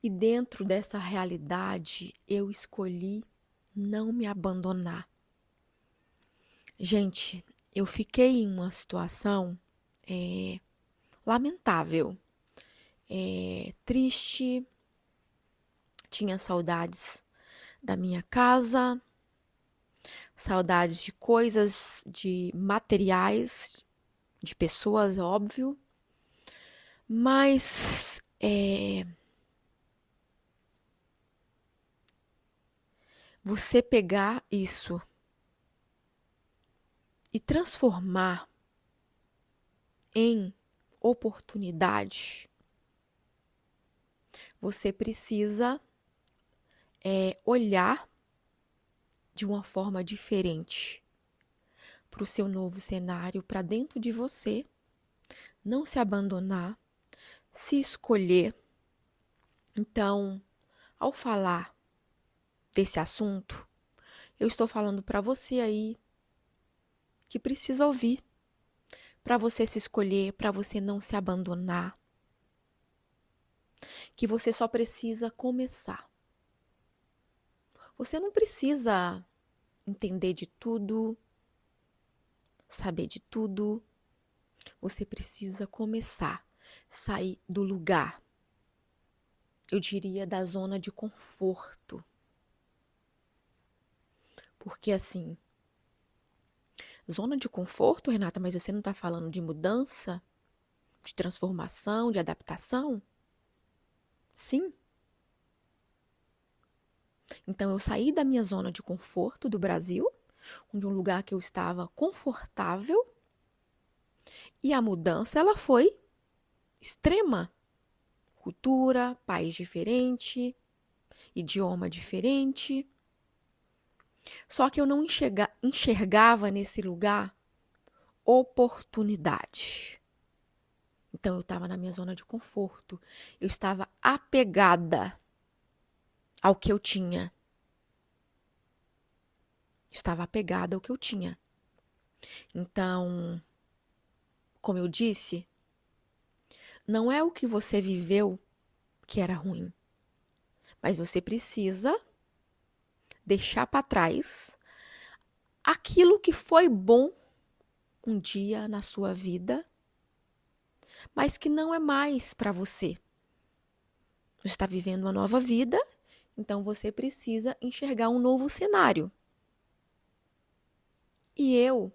E dentro dessa realidade, eu escolhi não me abandonar. Gente, eu fiquei em uma situação lamentável, triste, tinha saudades da minha casa, saudades de coisas, de materiais, de pessoas, óbvio, mas você pegar isso e transformar em oportunidade, você precisa olhar de uma forma diferente para o seu novo cenário, para dentro de você, não se abandonar, se escolher. Então, ao falar desse assunto, eu estou falando para você aí que precisa ouvir, para você se escolher, para você não se abandonar, que você só precisa começar. Você não precisa entender de tudo, saber de tudo. Você precisa começar, sair do lugar, eu diria da zona de conforto. Porque assim, zona de conforto, Renata, mas você não está falando de mudança, de transformação, de adaptação? Sim. Então eu saí da minha zona de conforto do Brasil, de um lugar que eu estava confortável, e a mudança ela foi extrema. Cultura, país diferente, idioma diferente. Só que eu não enxergava nesse lugar oportunidade. Então eu estava na minha zona de conforto. Eu estava apegada ao que eu tinha. Estava apegada ao que eu tinha. Então, como eu disse, não é o que você viveu que era ruim. Mas você precisa deixar para trás aquilo que foi bom um dia na sua vida, mas que não é mais para você. Você está vivendo uma nova vida, então você precisa enxergar um novo cenário. E eu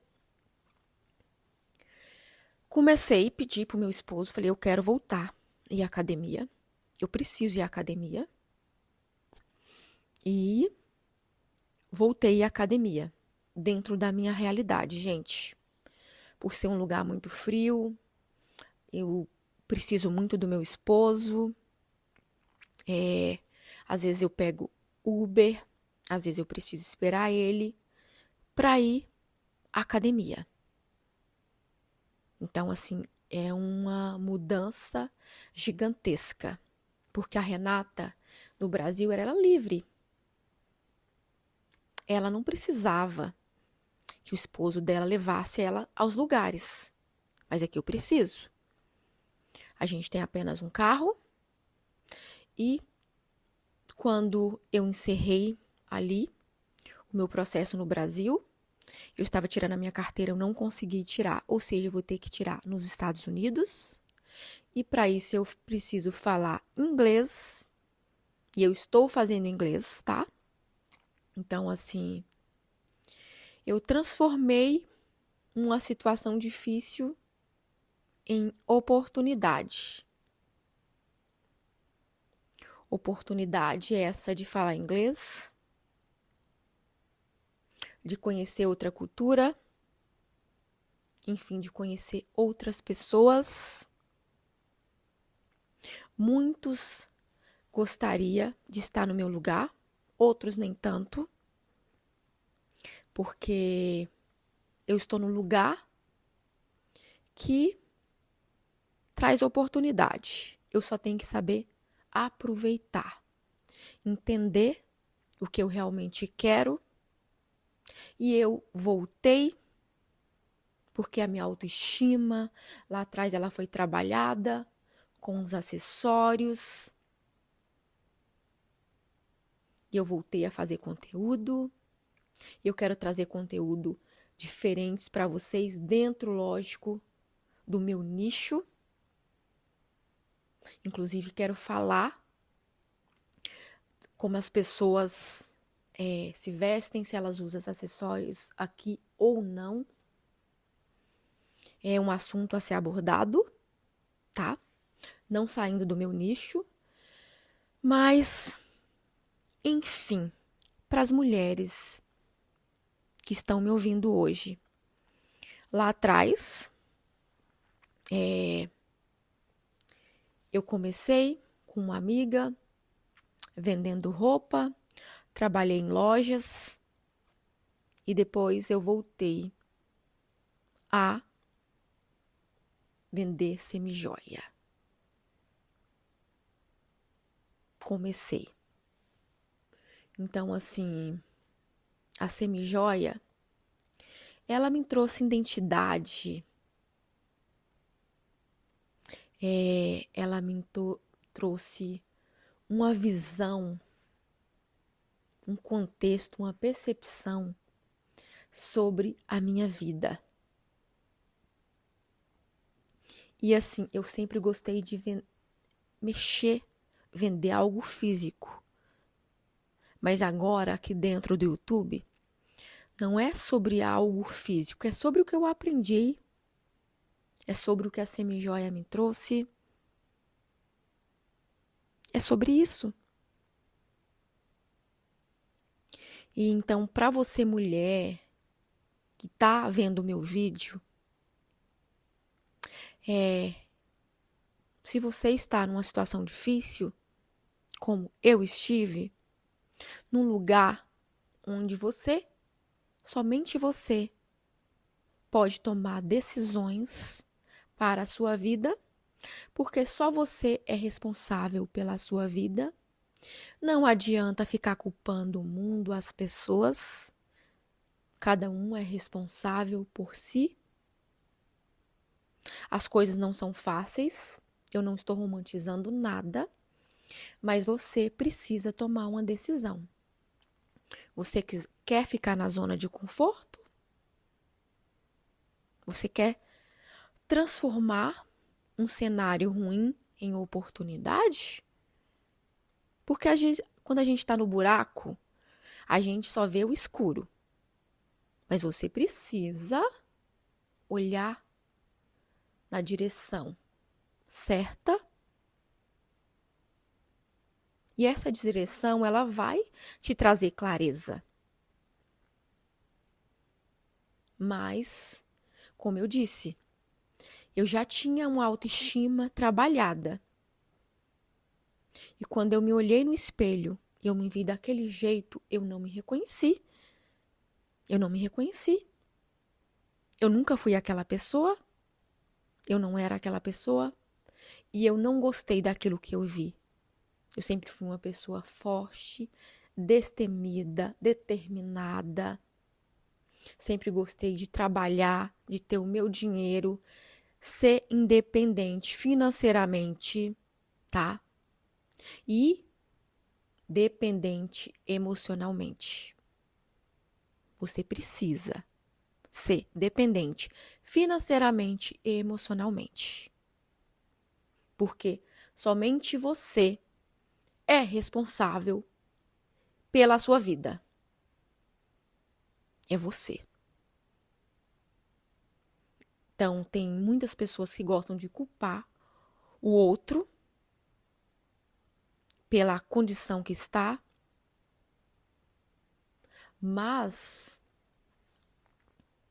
comecei a pedir para o meu esposo, falei, eu quero voltar a ir à academia, eu preciso ir à academia. E voltei à academia, dentro da minha realidade, gente. Por ser um lugar muito frio, eu preciso muito do meu esposo. Às vezes eu pego Uber, às vezes eu preciso esperar ele para ir à academia. Então, assim, é uma mudança gigantesca. Porque a Renata, no Brasil, era livre. Ela não precisava que o esposo dela levasse ela aos lugares. Mas aqui eu preciso. A gente tem apenas um carro e quando eu encerrei ali o meu processo no Brasil, eu estava tirando a minha carteira, eu não consegui tirar, ou seja, eu vou ter que tirar nos Estados Unidos. E para isso eu preciso falar inglês, e eu estou fazendo inglês, tá? Então, assim, eu transformei uma situação difícil em oportunidade. Oportunidade essa de falar inglês, de conhecer outra cultura, enfim, de conhecer outras pessoas. Muitos gostaria de estar no meu lugar, outros nem tanto, porque eu estou no lugar que traz oportunidade. Eu só tenho que saber aproveitar, entender o que eu realmente quero. E eu voltei porque a minha autoestima lá atrás ela foi trabalhada com os acessórios. E eu voltei a fazer conteúdo. Eu quero trazer conteúdo diferentes para vocês, dentro, lógico, do meu nicho. Inclusive, quero falar como as pessoas se vestem, se elas usam acessórios aqui ou não. É um assunto a ser abordado, tá? Não saindo do meu nicho. Mas, enfim, para as mulheres que estão me ouvindo hoje. Lá atrás, eu comecei com uma amiga vendendo roupa, trabalhei em lojas e depois eu voltei a vender semijoia. Comecei. Então, assim, a semijoia, ela me trouxe identidade. Ela me trouxe uma visão, um contexto, uma percepção sobre a minha vida. E assim, eu sempre gostei de vender algo físico. Mas agora, aqui dentro do YouTube, não é sobre algo físico, é sobre o que eu aprendi, é sobre o que a semijoia me trouxe. É sobre isso. E então, para você mulher que está vendo o meu vídeo, se você está numa situação difícil, como eu estive, num lugar onde somente você, pode tomar decisões para a sua vida, porque só você é responsável pela sua vida. Não adianta ficar culpando o mundo, as pessoas. Cada um é responsável por si. As coisas não são fáceis. Eu não estou romantizando nada. Mas você precisa tomar uma decisão. Você quer ficar na zona de conforto? Você quer transformar um cenário ruim em oportunidade? Porque quando a gente está no buraco, a gente só vê o escuro. Mas você precisa olhar na direção certa. E essa direção, ela vai te trazer clareza. Mas, como eu disse, eu já tinha uma autoestima trabalhada. E quando eu me olhei no espelho e eu me vi daquele jeito, eu não me reconheci. Eu não me reconheci. Eu nunca fui aquela pessoa. Eu não era aquela pessoa. E eu não gostei daquilo que eu vi. Eu sempre fui uma pessoa forte, destemida, determinada. Sempre gostei de trabalhar, de ter o meu dinheiro, ser independente financeiramente, tá? E dependente emocionalmente. Você precisa ser dependente financeiramente e emocionalmente. Porque somente você é responsável pela sua vida. É você. Então, tem muitas pessoas que gostam de culpar o outro pela condição que está, mas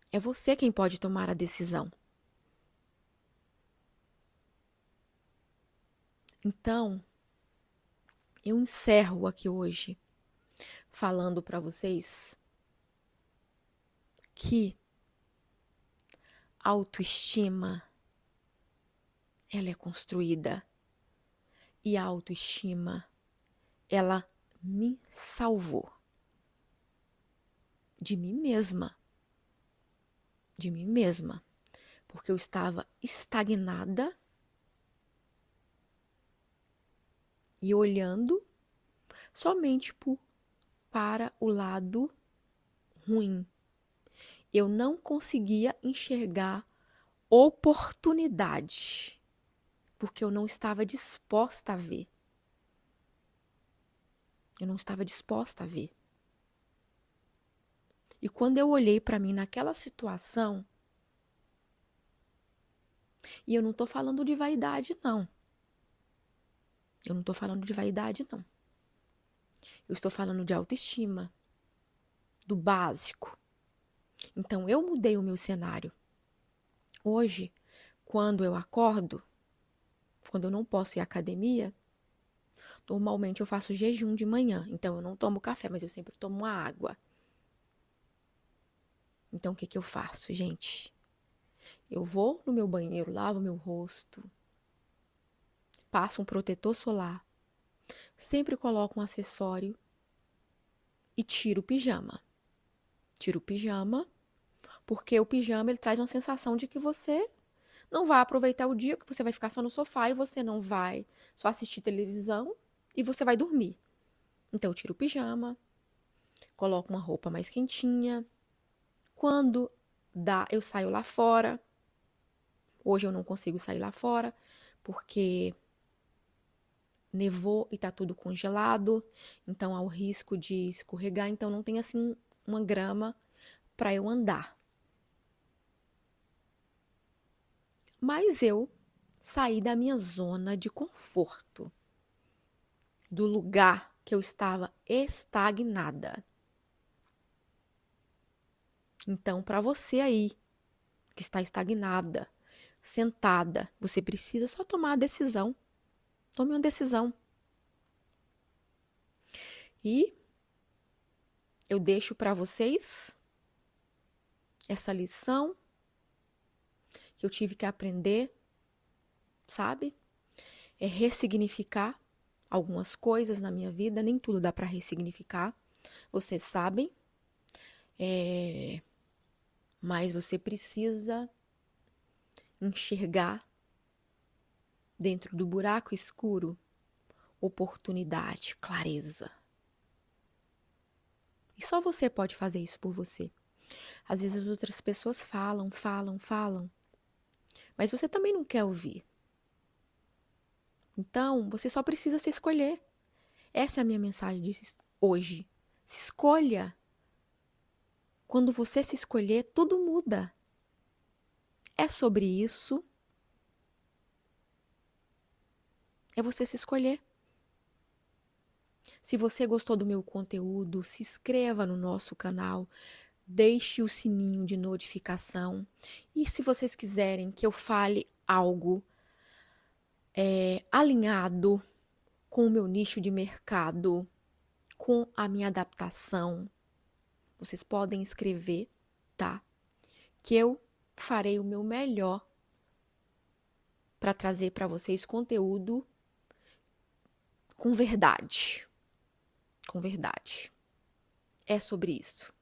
é você quem pode tomar a decisão. Então, eu encerro aqui hoje falando para vocês que a autoestima, ela é construída. E a autoestima, ela me salvou de mim mesma. De mim mesma. Porque eu estava estagnada e olhando somente por para o lado ruim. Eu não conseguia enxergar oportunidade, porque eu não estava disposta a ver. Eu não estava disposta a ver. E quando eu olhei para mim naquela situação, e eu não estou falando de vaidade, não. Eu não estou falando de vaidade, não. Eu estou falando de autoestima, do básico. Então, eu mudei o meu cenário. Hoje, quando eu acordo, quando eu não posso ir à academia, normalmente eu faço jejum de manhã. Então, eu não tomo café, mas eu sempre tomo uma água. Então, o que eu faço, gente? Eu vou no meu banheiro, lavo meu rosto, passo um protetor solar, sempre coloco um acessório e tiro o pijama. Tiro o pijama, porque o pijama ele traz uma sensação de que você não vai aproveitar o dia, que você vai ficar só no sofá e você não vai só assistir televisão e você vai dormir. Então eu tiro o pijama, coloco uma roupa mais quentinha. Quando dá, eu saio lá fora. Hoje eu não consigo sair lá fora, porque nevou e tá tudo congelado, então há o risco de escorregar, então não tem assim uma grama para eu andar. Mas eu saí da minha zona de conforto, do lugar que eu estava estagnada. Então, para você aí que está estagnada, sentada, você precisa só tomar a decisão. Tome uma decisão. E eu deixo para vocês essa lição que eu tive que aprender, sabe? É ressignificar algumas coisas na minha vida. Nem tudo dá para ressignificar, vocês sabem. Mas você precisa enxergar dentro do buraco escuro oportunidade, clareza. E só você pode fazer isso por você. Às vezes as outras pessoas falam, mas você também não quer ouvir. Então, você só precisa se escolher. Essa é a minha mensagem de hoje. Se escolha. Quando você se escolher, tudo muda. É sobre isso. É você se escolher. Se você gostou do meu conteúdo, se inscreva no nosso canal, deixe o sininho de notificação. E se vocês quiserem que eu fale algo alinhado com o meu nicho de mercado, com a minha adaptação, vocês podem escrever, tá? Que eu farei o meu melhor para trazer para vocês conteúdo com verdade. Com verdade. É sobre isso.